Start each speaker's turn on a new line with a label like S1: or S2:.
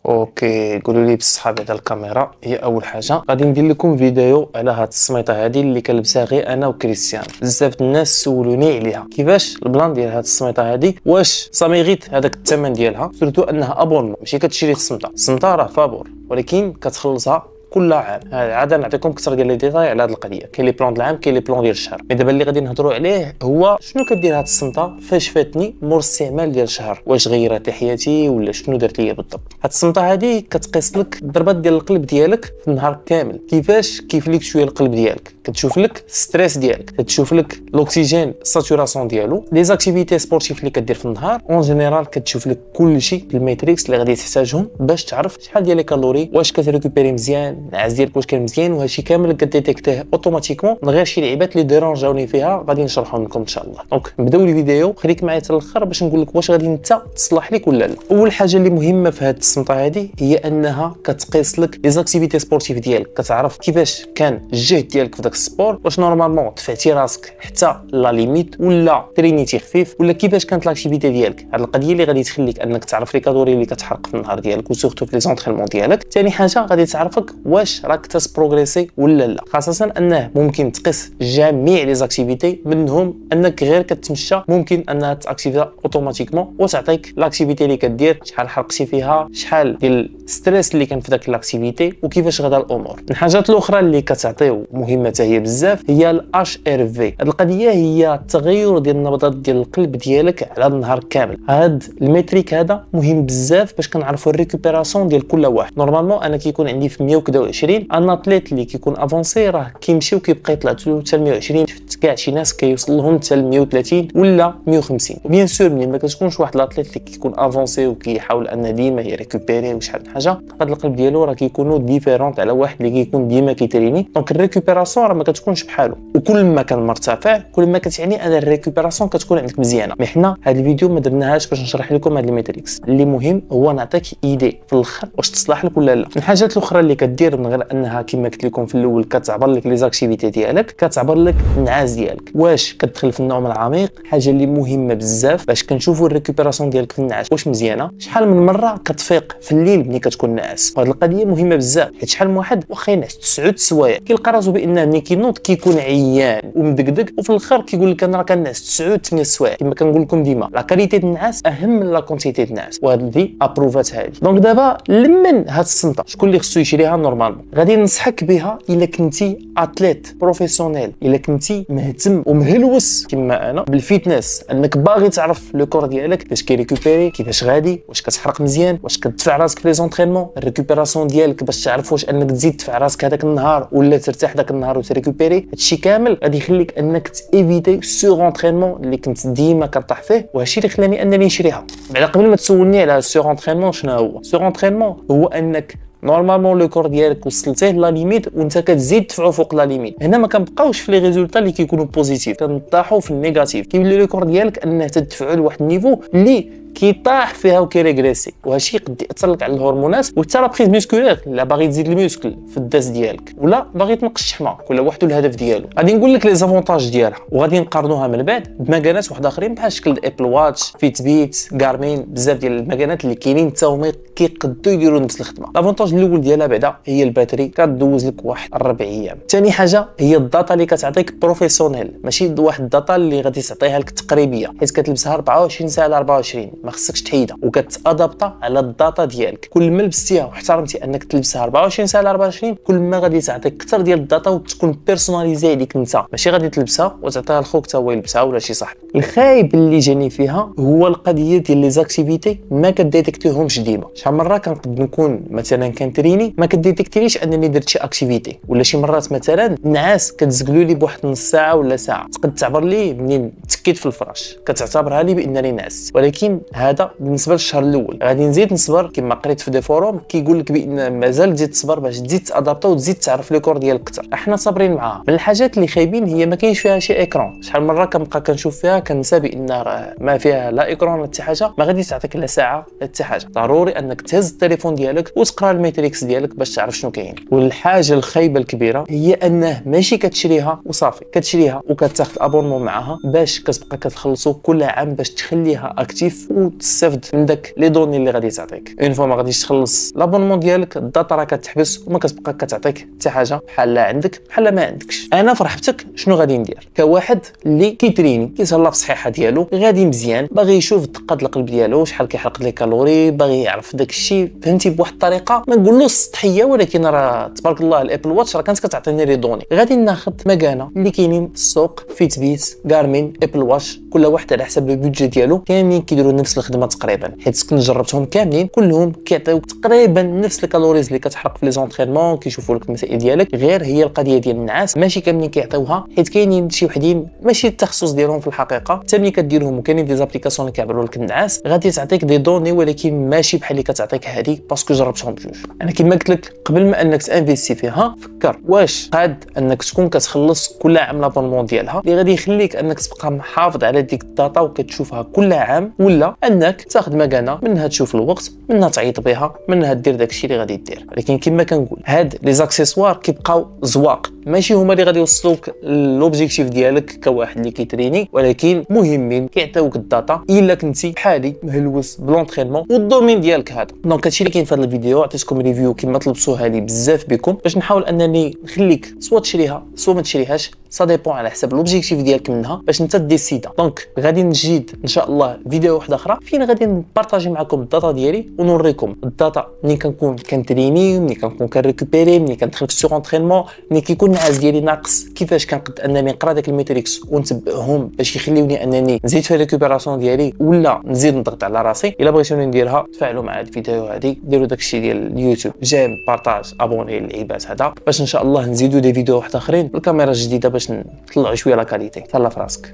S1: اوكي، قولوا لي بالصحاب على الكاميرا. هي اول حاجه غادي ندير لكم فيديو على هاد السميطه هذه اللي كنلبسها غير انا وكريستيان. بزاف الناس سولوني عليها كيفاش البلان ديال هاد السميطه هذه، واش صاميغيت هذاك الثمن ديالها، سورتو انها ابونمون ماشي كتشري السمطه راه فابور، ولكن كتخلصها كل عام. عاده نعطيكم اكثر ديال لي ديتاي على هذه القضيه. كاين لي بلان ديال العام، كاين لي بلان ديال الشهر. مي دابا اللي غادي نهضروا عليه هو شنو كدير هاد السمطه، فاش فاتني مور الاستعمال ديال الشهر، واش غيرت حياتي ولا شنو درت ليا بالضبط. هاد السمطه هذه كتقيس لك الضربات ديال القلب ديالك في النهار كامل، كيف ليك شويه القلب ديالك، كتشوف لك ستريس ديالك، كتشوف لك الاكسجين ساتوراسيون ديالو، لي زاكتيفيتي سبورتيف اللي كدير في النهار اون جينيرال، كتشوف لك كلشي الميتريكس اللي غادي تحتاجهم باش تعرف شحال ديال لي كالوري، واش كتريكوبيري مزيان، النعاس ديالك واش كان مزيان. وهادشي كامل كديتيكتيه اوتوماتيكمون من غير شي لعيبات اللي ديرونجاوني فيها غادي نشرحهم لكم ان شاء الله. دونك نبداو الفيديو، خليك معايا حتى الاخر باش نقول لك واش غادي انت تصلح لك ولا لا. اول حاجه اللي مهمه في هاد السمطه هذه هي انها كتقيس لك لي زاكتيفيتي سبورتيف ديالك، كتعرف كيفاش كان الجهد ديالك في داك السبور، واش نورمالمون دفعتي راسك حتى لا ليميت ولا ترينيتي خفيف، ولا كيفاش كانت لاكتيفيتي ديالك. هاد القضيه اللي غادي تخليك انك تعرف لي كالوري اللي كتحرق في النهار ديالك وسورتو في لي زونطرينمون ديالك. ثاني حاجه غادي تعرفك واش راك تبروغريسي ولا لا، خاصه انه ممكن تقيس جميع لي زاكتيفيتي، منهم انك غير كتمشى ممكن انها تاكتيفيها اوتوماتيكمون وتعطيك لاكتيفيتي اللي كدير، شحال حرقتي فيها، شحال ديال ستريس اللي كان في داك لاكتيفيتي، وكيفاش غدا الامور. الحاجات الاخرى اللي كتعطيو مهمه حتى هي بزاف هي الاش ار في. هاد القضيه هي التغير ديال النبضات ديال القلب ديالك على النهار كامل. هاد الميتريك هذا مهم بزاف باش كنعرفوا الريكوبيراسيون ديال كل واحد. نورمالمون انا كيكون عندي في 120، انا اتليت اللي كيكون افونسي راه كيمشي وكيبقى يطلع حتى ل 120. شفت كاع شي ناس كيوصل لهم حتى ل 130 ولا 150. وبيان سور ملي ما كتكونش واحد الاتليت اللي كيكون افونسي وكيحاول ان ديما يريكوبيري وشحال من حاجه، هاد القلب ديالو راه كيكونوا ديفيرونت على واحد اللي كيكون ديما كيتريني. دونك الريكوبيراسيون راه ما كتكونش بحالو، وكل ما كان مرتفع كل ما كتعني ان الريكوبيراسيون كتكون عندك مزيانه. مي حنا هاد الفيديو ما درناهاش باش نشرح لكم هاد الميتريكس، اللي مهم هو نعطيك ايدي في الاخر واش تصلح لك ولا لا. الحاجات الاخرى اللي كدير من غير انها كما قلت لكم في الاول كتعبر لك لي زاكتيفيتي ديالك، كتعبر لك النعاس ديالك، واش كتدخل في النوم العميق، حاجه اللي مهمه بزاف باش كنشوفوا الريكوبيراسيون ديالك في النعاس واش مزيانه، شحال من مره كتفيق في الليل ملي كتكون ناعس. وهاد القضيه مهمه بزاف، حيت شحال من واحد واخا ينعس 9 سوايع كيلقى راسو بانه ملي كينوض كيكون عيان ومدقدق، وفي الاخر كيقول لك انا راه كنعس 9 8 سوايع. كما كنقول لكم ديما لا كاليتي ديال النعاس اهم من لا كونتيتي ديال النعاس، وهذه ابروفات هذه. دونك دابا لمن هاد السمطه شكون اللي خصو يشريها نورمالمون؟ غادي ننصحك بها الا كنتي اتليت بروفيسيونيل، الا كنتي مهتم ومهلوس كما انا بالفيتنس، انك باغي تعرف لو كور ديالك كيفاش كيريكوبيري، كيفاش غادي، واش كتحرق مزيان، واش كتدفع راسك في لي زونطرينمون، الريكوبيراسيون ديالك باش تعرف واش انك تزيد تدفع راسك هذاك النهار ولا ترتاح داك النهار وتريكوبيري. هادشي كامل غادي يخليك انك تيفيتي سور انترينمون اللي كنت ديما كطيح فيه، وهادشي اللي خلاني انني نشريها. بعدا قبل ما تسولني على سور انترينمون شنو هو سور انترينمون، هو انك نورمالمون لو كور ديالك وصلتيه لا ليميت وانت كتزيد تدفعو فوق لا ليميت. هنا ما كنبقاوش في لي ريزولطا اللي كيكونوا بوزيتيف، كنطيحوا في النيجاتيف. كيولي لو كور ديالك انه تدفعو لواحد النيفو اللي كيطاح فيها وكيريغريسي، وهادشي قد ياثر لك على الهرمونات وحتى لا بريز ميسكولير. الا باغي تزيد الميسكل في الداس ديالك ولا باغي تنقص الشحمه، كل واحد الهدف ديالو. غادي نقول لك لي زافونتاج ديالها وغادي نقارنوها من بعد بمكانات واحد اخرين بحال شكل ابل واتش، فيت بيت، غارمين، بزاف ديال المكانات اللي كاينين حتى هما كيقدروا يديروا نفس الخدمه. لافونتاج الاول ديالها بعدا هي الباتري، كدوز لك واحد 4 ايام. ثاني حاجه هي الداتا اللي كتعطيك بروفيسيونيل، ماشي واحد الداتا اللي غادي تعطيها لك تقريبيه، حيت كتلبسها 24 ساعه على 24 ما خصكش تحيدها، وكتادابطا على الداتا ديالك. كل ما لبستيها واحترمتي انك تلبسها 24 ساعه على 24 كل ما غادي تعطيك اكثر ديال الداتا وتكون بيرسوناليزي عليك انت، ماشي غادي تلبسها وتعطيها لخوك حتى هو يلبسها ولا شي صاحبك. الخايب اللي جاني فيها هو القضيه ديال لي زاكتيفيتي ما كديتيكتيهمش ديما. شحال مره كنقد نكون مثلا كنتريني ما كديتيكتيليش انني درت شي اكتيفيتي، ولا شي مرات مثلا نعاس كتزقلوا لي بواحد نص ساعه ولا ساعه، تقد تعبر لي منين تكيت في الفراش كتعتبرها لي بانني نعست. ولكن هذا بالنسبه للشهر الاول. غادي نزيد نصبر كما قريت في دي فوروم كيقول لك بان مازال تزيد تصبر باش تزيد تادابطا وتزيد تعرف لو كور ديالك اكثر. احنا صابرين معاها. من الحاجات اللي خايبين هي ما كاينش فيها شي اكران. شحال مره كنبقى كنشوف فيها كنسى بان ما فيها لا اكران لا حتى حاجه، ما غاديش تعطيك لا ساعه لا حتى حاجه. ضروري انك تهز التليفون ديالك وتقرا الميتريكس ديالك باش تعرف شنو كاين. والحاجه الخايبه الكبيره هي انه ماشي كتشريها وصافي، كتشريها وكتاخذ ابونمون معاها باش كتبقى كتخلصوا كل عام باش تخليها اكتيف وتستافد من داك لي دوني اللي غادي تعطيك. اون فوا ما غاديش تخلص لابونمون ديالك، الداتا راه كتحبس وما كتبقى كتعطيك حتى حاجه، بحال لا عندك بحال ما عندكش. انا فرحتك شنو غادي ندير كواحد اللي كيتريني كيتهلا في الصحيحه ديالو، غادي مزيان، باغي يشوف دقه القلب ديالو شحال كيحرق لي كالوري، باغي يعرف داك الشيء فهمتي بواحد الطريقه ما نقولوش سطحيه، ولكن راه تبارك الله الابل واتش راه كانت كتعطيني لي دوني. غادي ناخذ مكانه اللي كاينين في السوق، فيت بيت، غارمين، ابل واتش، كل واحد على حسب البيدجي ديالو، كاملين كيديروا نفس الخدمه تقريبا، حيت كنت جربتهم كاملين كلهم كيعطيوك تقريبا نفس الكالوريز اللي كتحرق في لي زونطرينمون، كيشوفوا لك المسائل ديالك. غير هي القضيه ديال النعاس ماشي كاملين كيعطيوها، حيت كاينين شي وحدين ماشي التخصص ديالهم في الحقيقه، حتى ملي كديرهم وكاينين دي زابليكاسيون اللي كيعبروا لك النعاس غادي تعطيك دي دوني، ولكن ماشي بحال اللي كتعطيك هذه، باسكو جربتهم بجوج. انا كما قلت لك قبل ما انك تانفيستي فيها فكر واش قاد انك تكون كتخلص كل عام لابونمون ديالها اللي غادي يخليك انك تبقى محافظ على ديك الداتا وكتشوفها كل عام، ولا انك تاخذ مكانه منها تشوف الوقت، منها تعيط بها، منها دير داكشي اللي غادي دير. ولكن كما كنقول هاد لي زاكسيسوار كيبقاو زواق، ماشي هما اللي غادي يوصلوك لوبجيكتيف ديالك كواحد اللي كيتريني، ولكن مهمين كيعطيوك الداتا الا كنتي بحالي مهلوس بلونطرينمون والدومين ديالك هذا. دونك هادشي اللي كاين في هذا الفيديو، عطيتكم ريفيو كما طلبتوها لي بزاف بكم باش نحاول انني نخليك سوا تشريها سوا ما تشريهاش، سا ديبون على حسب لوبجيكتيف ديالك منها باش انت ديسيدا. دونك غادي نجيد ان شاء الله فيديو واحده اخرى فين غادي نبارطاجي معكم الداتا ديالي ونوريكم الداتا ملي كنكون كنتريني، ملي كنكون كنريكوبيري، ملي كندخل في السور اونطرينمون، ملي كيكون النعاس ديالي ناقص، كيفاش كنقد انني نقرا داك الميتريكس ونتبعهم باش يخليوني انني نزيد في الريكوبيراسيون ديالي ولا نزيد نضغط على راسي. الا بغيتوني نديرها تفاعلوا مع هاد الفيديو هادي، ديروا داكشي ديال اليوتيوب، جيم، بارطاج، ابوني للعيبات هذا، باش ان شاء الله نزيدوا دي فيديو واحد اخرين بالكاميرا الجديده باش نطلعوا شويه لا كاليتي. تهلا في راسك.